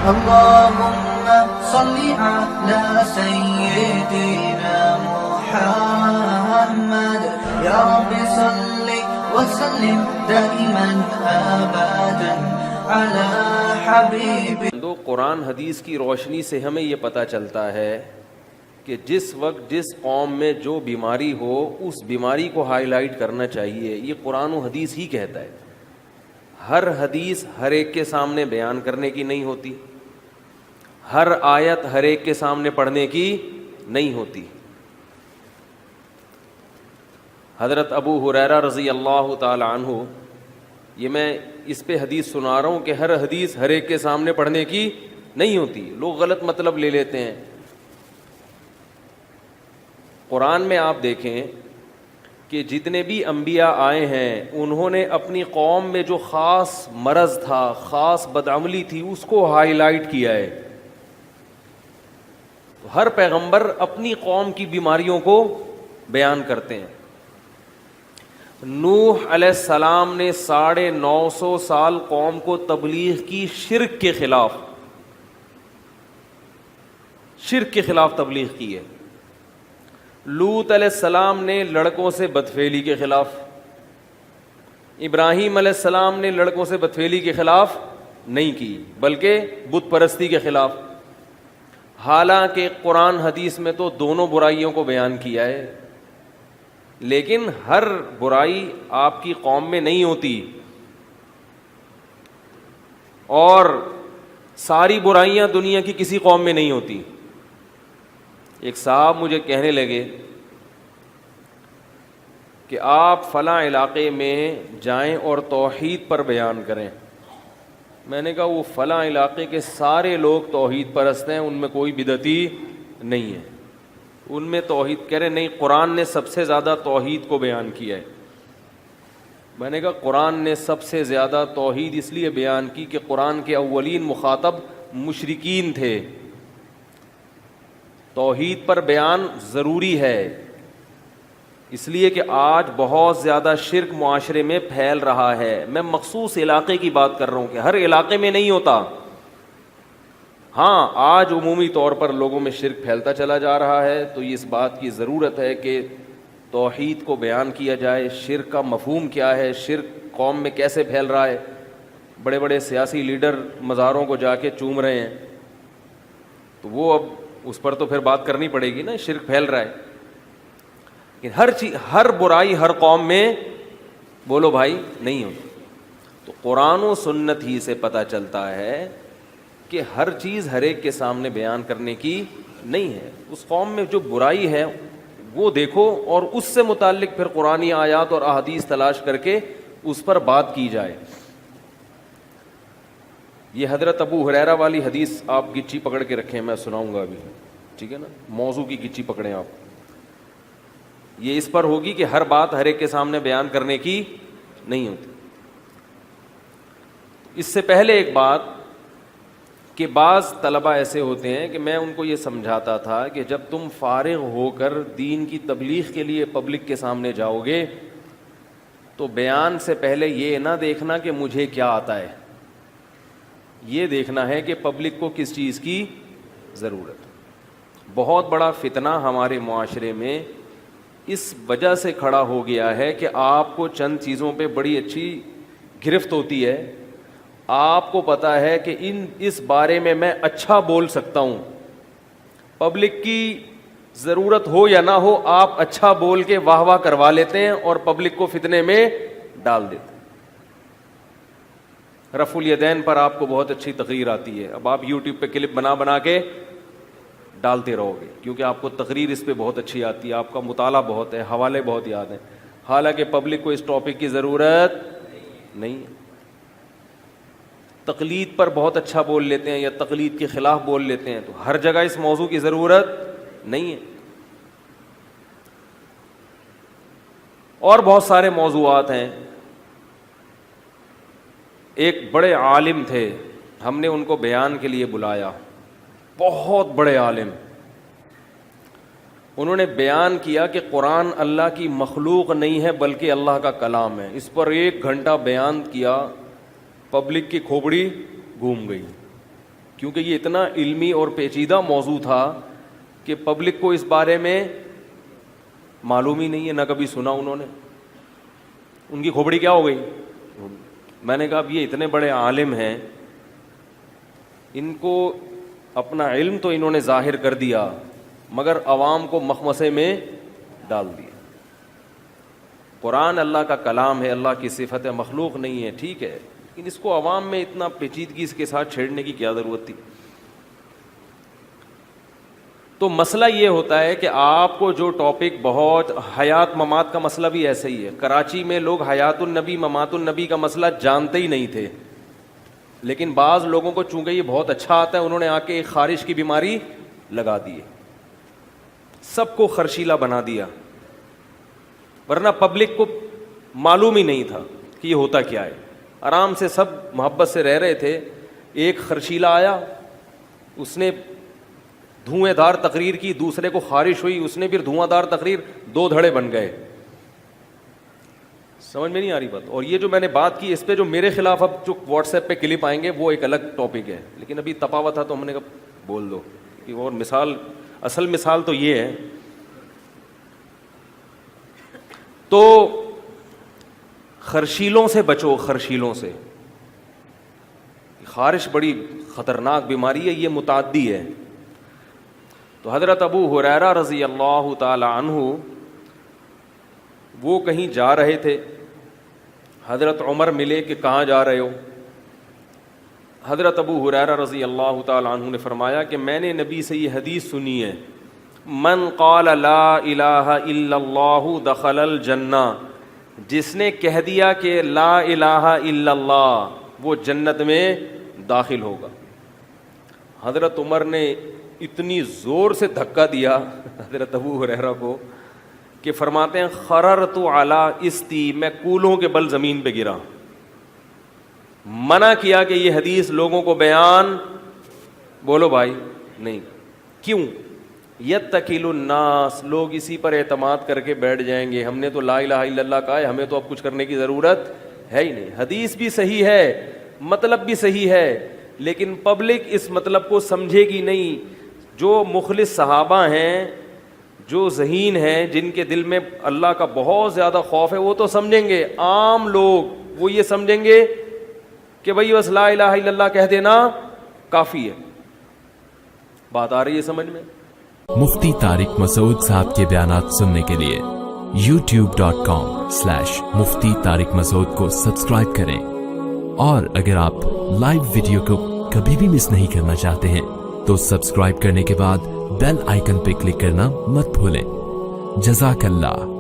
اللهم صل على سيدنا محمد يا رب صل وسلم دائما ابدا على حبيبك. تو قرآن حدیث کی روشنی سے ہمیں یہ پتہ چلتا ہے کہ جس وقت جس قوم میں جو بیماری ہو اس بیماری کو ہائی لائٹ کرنا چاہیے. یہ قرآن و حدیث ہی کہتا ہے. ہر حدیث ہر ایک کے سامنے بیان کرنے کی نہیں ہوتی, ہر آیت ہر ایک کے سامنے پڑھنے کی نہیں ہوتی. حضرت ابو ہریرہ رضی اللہ تعالی عنہ, یہ میں اس پہ حدیث سنا رہا ہوں کہ ہر حدیث ہر ایک کے سامنے پڑھنے کی نہیں ہوتی. لوگ غلط مطلب لے لیتے ہیں. قرآن میں آپ دیکھیں کہ جتنے بھی انبیاء آئے ہیں انہوں نے اپنی قوم میں جو خاص مرض تھا, خاص بدعملی تھی, اس کو ہائی لائٹ کیا ہے. ہر پیغمبر اپنی قوم کی بیماریوں کو بیان کرتے ہیں. نوح علیہ السلام نے 950 سال قوم کو تبلیغ کی شرک کے خلاف تبلیغ کی ہے. لوط علیہ السلام نے لڑکوں سے بدفعلی کے خلاف, ابراہیم علیہ السلام نے لڑکوں سے بدفعلی کے خلاف نہیں کی بلکہ بت پرستی کے خلاف. حالانکہ قرآن حدیث میں تو دونوں برائیوں کو بیان کیا ہے, لیکن ہر برائی آپ کی قوم میں نہیں ہوتی اور ساری برائیاں دنیا کی کسی قوم میں نہیں ہوتی. ایک صاحب مجھے کہنے لگے کہ آپ فلاں علاقے میں جائیں اور توحید پر بیان کریں. میں نے کہا وہ فلاں علاقے کے سارے لوگ توحید پرست ہیں, ان میں کوئی بدعتی نہیں ہے, ان میں توحید. کہہ رہے نہیں, قرآن نے سب سے زیادہ توحید کو بیان کیا ہے. میں نے کہا قرآن نے سب سے زیادہ توحید اس لیے بیان کی کہ قرآن کے اولین مخاطب مشرکین تھے. توحید پر بیان ضروری ہے اس لیے کہ آج بہت زیادہ شرک معاشرے میں پھیل رہا ہے. میں مخصوص علاقے کی بات کر رہا ہوں کہ ہر علاقے میں نہیں ہوتا. ہاں, آج عمومی طور پر لوگوں میں شرک پھیلتا چلا جا رہا ہے, تو اس بات کی ضرورت ہے کہ توحید کو بیان کیا جائے. شرک کا مفہوم کیا ہے, شرک قوم میں کیسے پھیل رہا ہے. بڑے بڑے سیاسی لیڈر مزاروں کو جا کے چوم رہے ہیں, تو وہ اب اس پر تو پھر بات کرنی پڑے گی نا, شرک پھیل رہا ہے. لیکن ہر برائی ہر قوم میں بولو بھائی نہیں ہوتی. تو قرآن و سنت ہی سے پتہ چلتا ہے کہ ہر چیز ہر ایک کے سامنے بیان کرنے کی نہیں ہے. اس قوم میں جو برائی ہے وہ دیکھو اور اس سے متعلق پھر قرآنی آیات اور احادیث تلاش کر کے اس پر بات کی جائے. یہ حضرت ابو ہریرہ والی حدیث آپ گچی پکڑ کے رکھیں, میں سناؤں گا ابھی, ٹھیک ہے نا. موضوع کی گچی پکڑیں آپ. یہ اس پر ہوگی کہ ہر بات ہر ایک کے سامنے بیان کرنے کی نہیں ہوتی. اس سے پہلے ایک بات کہ بعض طلبہ ایسے ہوتے ہیں کہ میں ان کو یہ سمجھاتا تھا کہ جب تم فارغ ہو کر دین کی تبلیغ کے لیے پبلک کے سامنے جاؤ گے تو بیان سے پہلے یہ نہ دیکھنا کہ مجھے کیا آتا ہے, یہ دیکھنا ہے کہ پبلک کو کس چیز کی ضرورت. بہت بڑا فتنہ ہمارے معاشرے میں اس وجہ سے کھڑا ہو گیا ہے کہ آپ کو چند چیزوں پہ بڑی اچھی گرفت ہوتی ہے. آپ کو پتا ہے کہ اس بارے میں میں اچھا بول سکتا ہوں, پبلک کی ضرورت ہو یا نہ ہو آپ اچھا بول کے واہ واہ کروا لیتے ہیں اور پبلک کو فتنے میں ڈال دیتے ہیں. رفع الیدین پر آپ کو بہت اچھی تقریر آتی ہے, اب آپ یوٹیوب پہ کلپ بنا کے ڈالتے رہو گے کیونکہ آپ کو تقریر اس پہ بہت اچھی آتی ہے, آپ کا مطالعہ بہت ہے, حوالے بہت یاد ہیں. حالانکہ پبلک کو اس ٹاپک کی ضرورت نہیں ہے. تقلید پر بہت اچھا بول لیتے ہیں یا تقلید کے خلاف بول لیتے ہیں, تو ہر جگہ اس موضوع کی ضرورت نہیں ہے. اور بہت سارے موضوعات ہیں. ایک بڑے عالم تھے, ہم نے ان کو بیان کے لیے بلایا, بہت بڑے عالم. انہوں نے بیان کیا کہ قرآن اللہ کی مخلوق نہیں ہے بلکہ اللہ کا کلام ہے. اس پر 1 گھنٹہ بیان کیا, پبلک کی کھوپڑی گھوم گئی. کیونکہ یہ اتنا علمی اور پیچیدہ موضوع تھا کہ پبلک کو اس بارے میں معلوم ہی نہیں ہے، نہ کبھی سنا انہوں نے. ان کی کھوپڑی کیا ہو گئی. میں نے کہا اب یہ اتنے بڑے عالم ہیں، ان کو اپنا علم تو انہوں نے ظاہر کر دیا مگر عوام کو مخمصے میں ڈال دیا. قرآن اللہ کا کلام ہے، اللہ کی صفت ہے، مخلوق نہیں ہے، ٹھیک ہے، لیکن اس کو عوام میں اتنا پیچیدگی اس کے ساتھ چھیڑنے کی کیا ضرورت تھی. تو مسئلہ یہ ہوتا ہے کہ آپ کو جو ٹاپک بہت حیات ممات کا مسئلہ بھی ایسا ہی ہے. کراچی میں لوگ حیات النبی ممات النبی کا مسئلہ جانتے ہی نہیں تھے، لیکن بعض لوگوں کو چونکہ یہ بہت اچھا آتا ہے انہوں نے آ کے ایک خارش کی بیماری لگا دی، سب کو خرشیلا بنا دیا، ورنہ پبلک کو معلوم ہی نہیں تھا کہ یہ ہوتا کیا ہے. آرام سے سب محبت سے رہ رہے تھے. ایک خرشیلا آیا، اس نے دھوئیں دار تقریر کی، دوسرے کو خارش ہوئی، اس نے پھر دھواں دار تقریر، دو دھڑے بن گئے. سمجھ میں نہیں آ رہی بات. اور یہ جو میں نے بات کی اس پہ جو میرے خلاف اب جو واٹس ایپ پہ کلپ آئیں گے وہ ایک الگ ٹاپک ہے، لیکن ابھی تپا ہوا تھا تو ہم نے کہا بول دو. اور مثال، اصل مثال تو یہ ہے. تو خرشیلوں سے بچو، خرشیلوں سے. خارش بڑی خطرناک بیماری ہے، یہ متعدی ہے. تو حضرت ابو ہریرہ رضی اللہ تعالی عنہ وہ کہیں جا رہے تھے، حضرت عمر ملے کہ کہاں جا رہے ہو. حضرت ابو ہریرہ رضی اللہ تعالی عنہ نے فرمایا کہ میں نے نبی سے یہ حدیث سنی ہے، من قال لا الہ الا اللہ دخل الجنہ، جس نے کہہ دیا کہ لا الہ الا اللہ وہ جنت میں داخل ہوگا. حضرت عمر نے اتنی زور سے دھکا دیا حضرت ابو ہریرہ کو کہ فرماتے ہیں خررت علی استی، میں کولوں کے بل زمین پہ گرا. منع کیا کہ یہ حدیث لوگوں کو بیان، بولو بھائی نہیں. کیوں؟ یتکل الناس، لوگ اسی پر اعتماد کر کے بیٹھ جائیں گے. ہم نے تو لا الہ الا اللہ کہا ہے، ہمیں تو اب کچھ کرنے کی ضرورت ہے ہی نہیں. حدیث بھی صحیح ہے، مطلب بھی صحیح ہے، لیکن پبلک اس مطلب کو سمجھے گی نہیں. جو مخلص صحابہ ہیں، جو ذہین ہیں، جن کے دل میں اللہ کا بہت زیادہ خوف ہے، وہ تو سمجھیں گے. عام لوگ وہ یہ سمجھیں گے کہ بھئی بس لا الہ الا اللہ کہہ دینا کافی ہے. بات آ رہی ہے سمجھ میں؟ مفتی طارق مسعود صاحب کے بیانات سننے کے لیے youtube.com/مفتی طارق مسعود کو سبسکرائب کریں، اور اگر آپ لائیو ویڈیو کو کبھی بھی مس نہیں کرنا چاہتے ہیں تو سبسکرائب کرنے کے بعد بیل آئیکن پہ کلک کرنا مت بھولیں. جزاک اللہ.